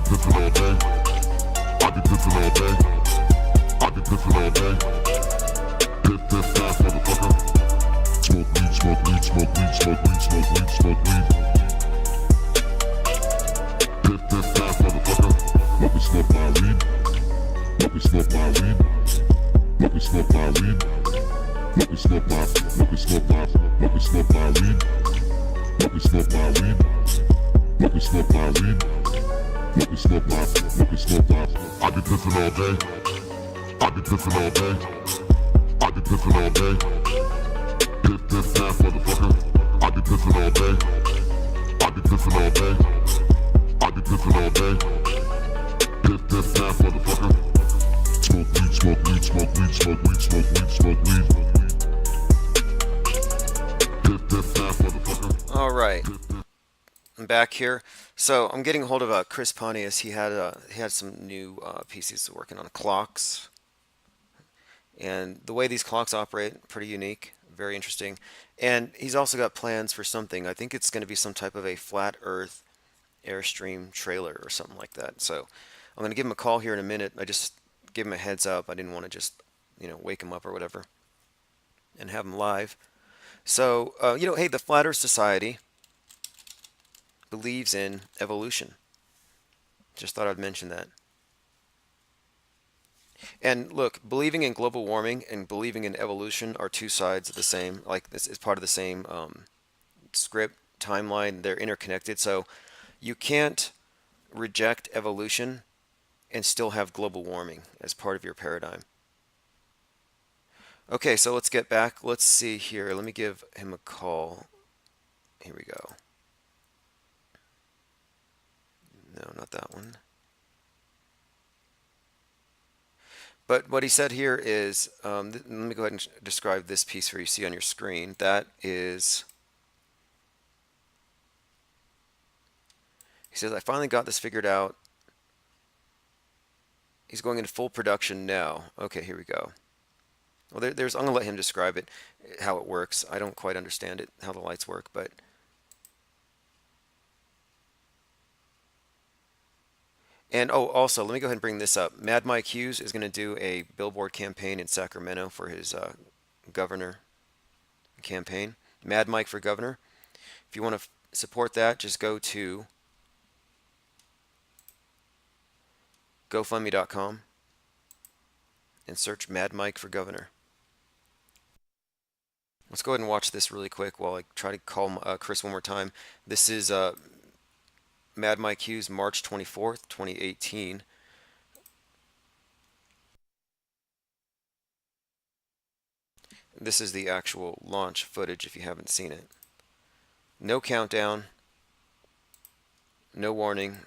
piffin' all day. I be piffin' all day. I be piffin' all day. Piff, piff, fast, motherfucker. Smoke weed, smoke weed, smoke weed, smoke weed, smoke weed, smoke weed. Piff, piff, fast, motherfucker. Let me smoke my weed. Let me smoke my weed. Let me smoke my weed. Let me smoke my, let me smoke my, let me smoke my weed. Let me smoke my weed. Let me smoke my weed. Let me smoke my, let me smoke my. I be piffin' all day. I be piffin' all day. I be piffin' all day. Piff, piff, fast, motherfucker. I be piffin' all day. I be piffin' all day. I be piffin' all day. Piff, piff, fast, motherfucker. Smoke weed, smoke weed, smoke weed, smoke weed, smoke weed, smoke weed. Piff, piff, fast, motherfucker. All right, I'm back here. So I'm getting a hold of Chris Pontius. He had some new PCs working on clocks, and the way these clocks operate, pretty unique, very interesting. And he's also got plans for something. I think it's going to be some type of a flat Earth Airstream trailer or something like that. So I'm going to give him a call here in a minute. I just give him a heads up. I didn't want to just, wake him up or whatever and have him live. So, hey, the Flat Earth Society believes in evolution. Just thought I'd mention that. And look, believing in global warming and believing in evolution are two sides of the same, like this is part of the same script, timeline. They're interconnected. So you can't reject evolution and still have global warming as part of your paradigm. Okay, so let's get back. Let's see here. Let me give him a call. Here we go. No, not that one. But what he said here is, let me go ahead and describe this piece for you see on your screen. That is, he says, I finally got this figured out. He's going into full production now. Okay, here we go. Well, I'm going to let him describe it, how it works. I don't quite understand it, how the lights work, but. And also, let me go ahead and bring this up. Mad Mike Hughes is going to do a billboard campaign in Sacramento for his governor campaign. Mad Mike for governor. If you want to support that, just go to GoFundMe.com and search Mad Mike for governor. Let's go ahead and watch this really quick while I try to call Chris one more time. This is Mad Mike Hughes, March 24th, 2018. This is the actual launch footage if you haven't seen it. No countdown, no warning.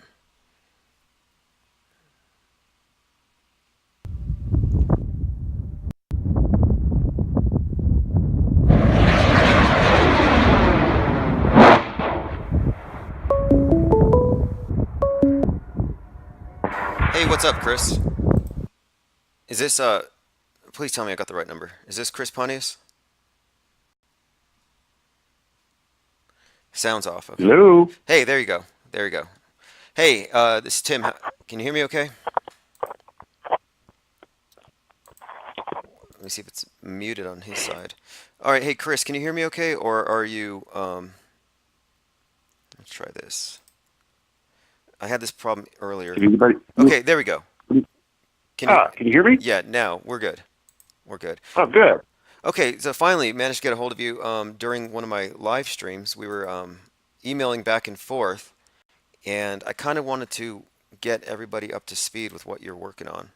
Hey, what's up, Chris? Is this, please tell me I got the right number. Is this Chris Pontius? Sounds off. Okay. Hello. Hey, there you go. There you go. Hey, this is Tim. Can you hear me okay? Let me see if it's muted on his side. All right, hey, Chris, can you hear me okay? Or are you, let's try this. I had this problem earlier. Okay, there we go. Can you hear me? Yeah, now we're good. We're good. Oh, good. Okay, so finally managed to get a hold of you during one of my live streams. We were emailing back and forth, and I kind of wanted to get everybody up to speed with what you're working on.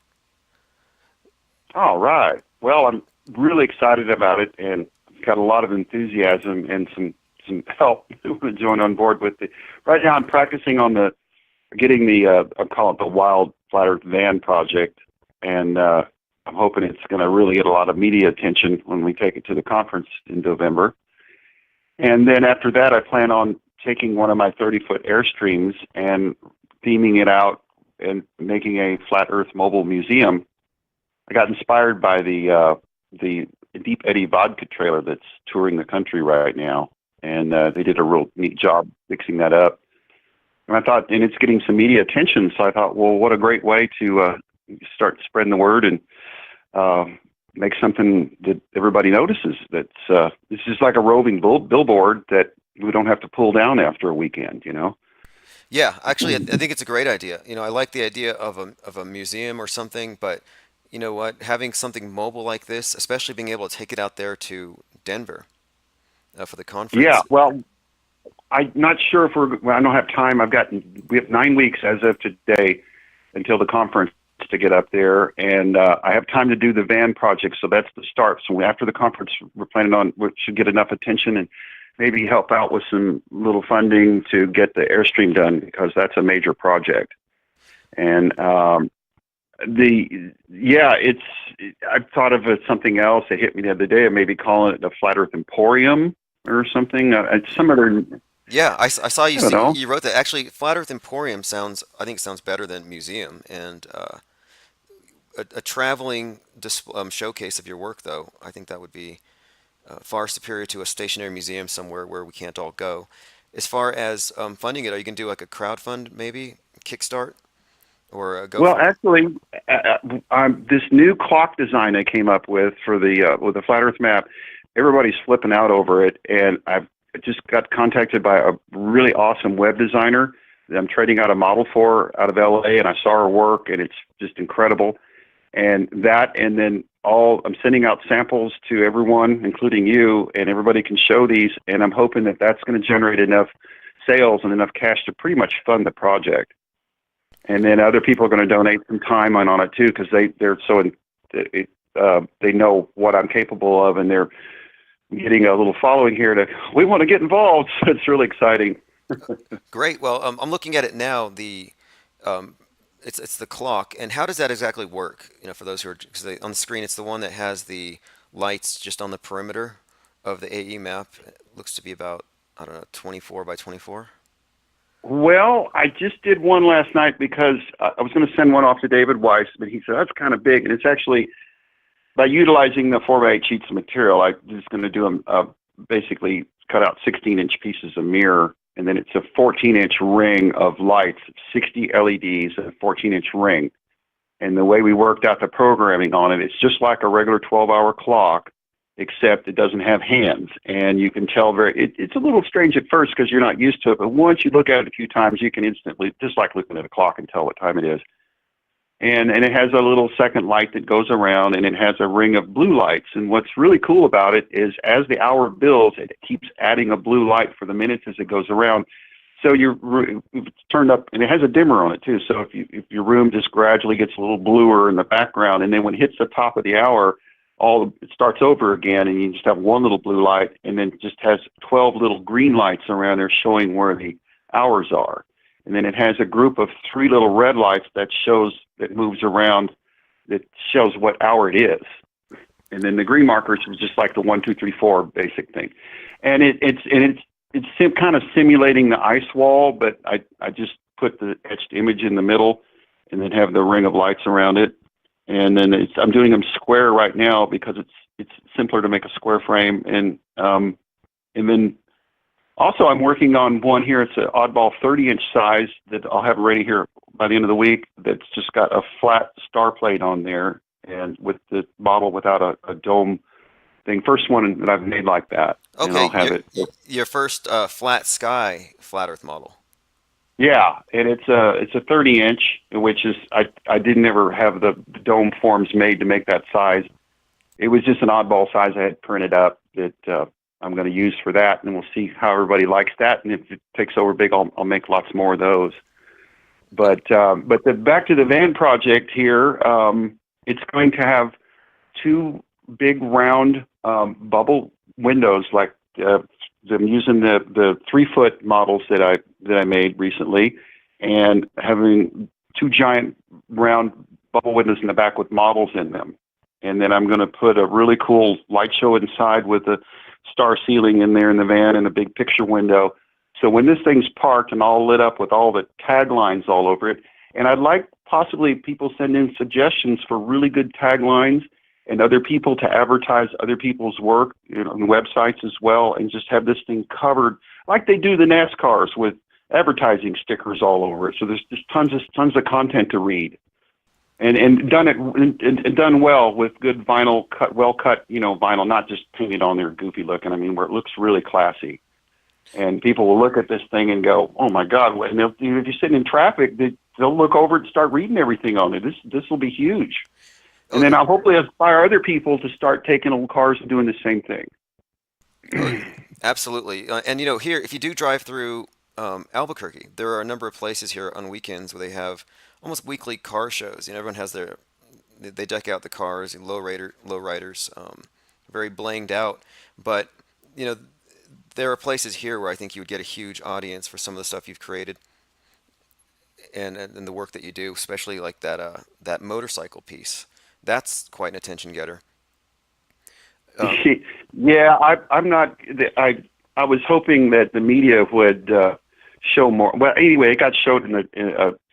All right. Well, I'm really excited about it, and got a lot of enthusiasm and some help to join on board with it. Right now, I'm practicing on getting the I call it the Wild Flat Earth Van project, and I'm hoping it's going to really get a lot of media attention when we take it to the conference in November. And then after that, I plan on taking one of my 30-foot Airstreams and theming it out and making a flat Earth mobile museum. I got inspired by the Deep Eddy vodka trailer that's touring the country right now, and they did a real neat job fixing that up. And I thought, and it's getting some media attention. So I thought, well, what a great way to start spreading the word and make something that everybody notices. That's this is like a roving billboard that we don't have to pull down after a weekend. Yeah, actually, I think it's a great idea. I like the idea of a museum or something, but you know what? Having something mobile like this, especially being able to take it out there to Denver for the Yeah. conference. Well, I'm not sure if I don't have time. We have 9 weeks as of today until the conference to get up there, and I have time to do the van project. So that's the start. So after the conference, we're planning on we should get enough attention and maybe help out with some little funding to get the Airstream done, because that's a major project. And I've thought of something else that hit me the other day. Maybe calling it the Flat Earth Emporium or something. Some other. Yeah, I saw you I don't know. you wrote that. Actually, Flat Earth Emporium I think sounds better than museum, and a traveling showcase of your work, though. I think that would be far superior to a stationary museum somewhere where we can't all go. As far as funding it, are you going to do like a crowdfund, maybe Kickstart, or a Well, GoFundMe? actually, this new clock design I came up with for the Flat Earth map, everybody's flipping out over it, and I've just got contacted by a really awesome web designer that I'm trading out a model for out of LA, and I saw her work, and it's just incredible. And then I'm sending out samples to everyone, including you, and everybody can show these, and I'm hoping that that's going to generate enough sales and enough cash to pretty much fund the project. And then other people are going to donate some time on it too, because they know what I'm capable of, and they're getting a little following here we want to get involved. So it's really exciting. Great. Well, I'm looking at it now. It's the clock, and how does that exactly work? For those who are, because on the screen, it's the one that has the lights just on the perimeter of the AE map. It looks to be about, I don't know, 24 by 24. Well, I just did one last night because I was going to send one off to David Weiss, but he said that's kind of big, and it's actually by utilizing the 4x8 sheets of material. I'm just going to do them basically cut out 16-inch pieces of mirror, and then it's a 14-inch ring of lights, 60 LEDs, and a 14-inch ring. And the way we worked out the programming on it, it's just like a regular 12-hour clock, except it doesn't have hands. And you can tell it's a little strange at first because you're not used to it, but once you look at it a few times, you can instantly, just like looking at a clock, and tell what time it is. And it has a little second light that goes around, and it has a ring of blue lights. And what's really cool about it is as the hour builds, it keeps adding a blue light for the minutes as it goes around. So it's turned up, and it has a dimmer on it too. So if your room just gradually gets a little bluer in the background, and then when it hits the top of the hour, it starts over again, and you just have one little blue light, and then it just has 12 little green lights around there showing where the hours are. And then it has a group of 3 little red lights that moves around, that shows what hour it is. And then the green markers is just like the 1, 2, 3, 4 basic thing. And it's kind of simulating the ice wall, but I just put the etched image in the middle, and then have the ring of lights around it. And then I'm doing them square right now because it's simpler to make a square frame. And then also I'm working on one here. It's an oddball 30-inch size that I'll have ready here by the end of the week. That's just got a flat star plate on there, and with the model without a dome thing. First one that I've made like that. Okay, and I'll have your first flat sky flat Earth model. Yeah, and it's a 30-inch, which is I didn't ever have the dome forms made to make that size. It was just an oddball size I had printed up that I'm going to use for that, and we'll see how everybody likes that. And if it takes over big, I'll make lots more of those. But back to the van project here, it's going to have 2 big round bubble windows, like I'm using the 3-foot models that I made recently, and having 2 giant round bubble windows in the back with models in them. And then I'm going to put a really cool light show inside with a star ceiling in there in the van and a big picture window. So when this thing's parked and all lit up with all the taglines all over it, and I'd like possibly people send in suggestions for really good taglines and other people to advertise other people's work, on websites as well, and just have this thing covered like they do the NASCARs with advertising stickers all over it. So there's just tons of content to read, and done well with good vinyl well cut vinyl, not just painted on there goofy looking. I mean, where it looks really classy, and people will look at this thing and go, "Oh my God!" And if you're sitting in traffic, they'll look over it and start reading everything on it. This will be huge. And then I'll hopefully inspire other people to start taking old cars and doing the same thing. Absolutely. And here, if you do drive through Albuquerque, there are a number of places here on weekends where they have almost weekly car shows. Everyone has they deck out the cars, low riders, very blinged out. But there are places here where I think you would get a huge audience for some of the stuff you've created and the work that you do, especially like that motorcycle piece. That's quite an attention getter. Yeah, I'm not. I was hoping that the media would show more. Well, anyway, it got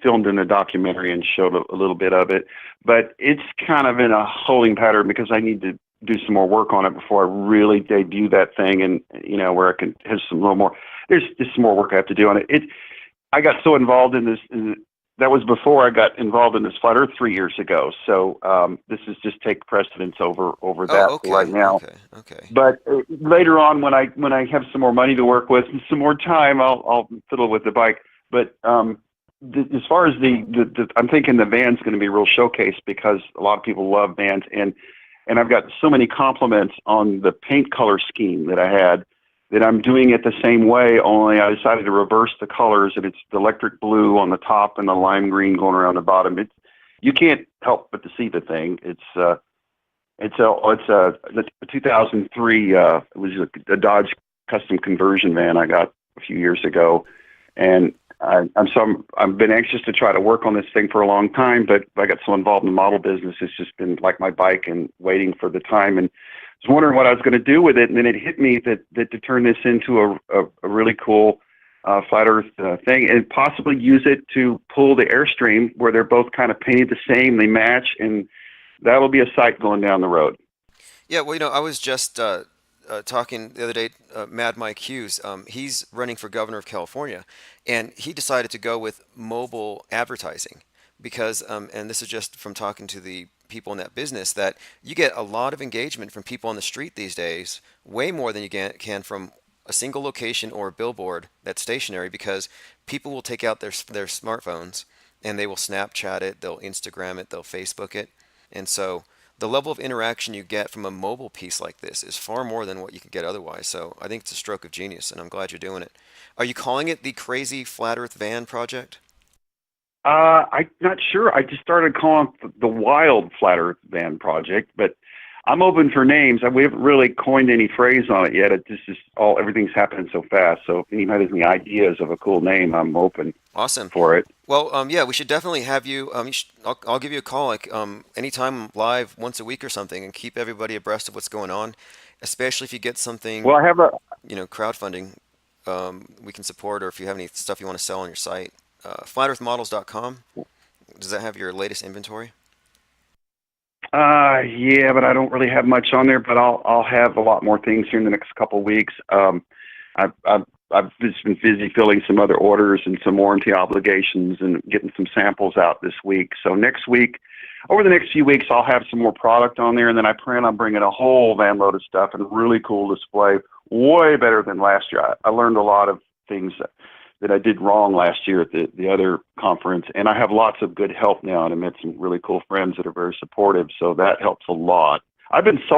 filmed in a documentary and showed a little bit of it. But it's kind of in a holding pattern because I need to do some more work on it before I really debut that thing, and where I can have some little more. There's just some more work I have to do on it. I got so involved in this. That was before I got involved in this Flat Earth 3 years ago. So this is just take precedence over that right now. Okay. But later on, when I have some more money to work with and some more time, I'll fiddle with the bike. But as far as I'm thinking the van's going to be a real showcase because a lot of people love vans, and I've got so many compliments on the paint color scheme that I had, that I'm doing it the same way, only I decided to reverse the colors, and it's the electric blue on the top and the lime green going around the bottom. You can't help but to see the thing. It's a 2003. It was a Dodge custom conversion van I got a few years ago, and I've been anxious to try to work on this thing for a long time, but I got so involved in the model business, it's just been like my bike and waiting for the time. And I was wondering what I was going to do with it, and then it hit me that to turn this into a really cool flat Earth thing, and possibly use it to pull the Airstream where they're both kind of painted the same, they match, and that'll be a sight going down the road. Yeah, well, I was just talking the other day, Mad Mike Hughes. He's running for governor of California, and he decided to go with mobile advertising because, and this is just from talking to the people in that business, that you get a lot of engagement from people on the street these days, way more than you can from a single location or a billboard that's stationary, because people will take out their smartphones and they will Snapchat it, they'll Instagram it, they'll Facebook it. And so the level of interaction you get from a mobile piece like this is far more than what you could get otherwise. So I think it's a stroke of genius, and I'm glad you're doing it. Are you calling it the Crazy Flat Earth Van Project? I'm not sure. I just started calling it the Wild Flat Earth Van Project, but I'm open for names. We haven't really coined any phrase on it yet. It just is everything's happening so fast. So if anybody has any ideas of a cool name, I'm open. Awesome. For it. Well, yeah, we should definitely have you. I'll give you a call anytime live once a week or something, and keep everybody abreast of what's going on, especially if you get something. Well, I have crowdfunding we can support, or if you have any stuff you want to sell on your site. FlatEarthModels.com. Does that have your latest inventory? Yeah, but I don't really have much on there. But I'll have a lot more things here in the next couple of weeks. I've just been busy filling some other orders and some warranty obligations and getting some samples out this week. So next week, over the next few weeks, I'll have some more product on there, and then I plan on bringing a whole van load of stuff and a really cool display, way better than last year. I learned a lot of things that I did wrong last year at the other conference, and I have lots of good help now, and I met some really cool friends that are very supportive, so that helps a lot. I've been so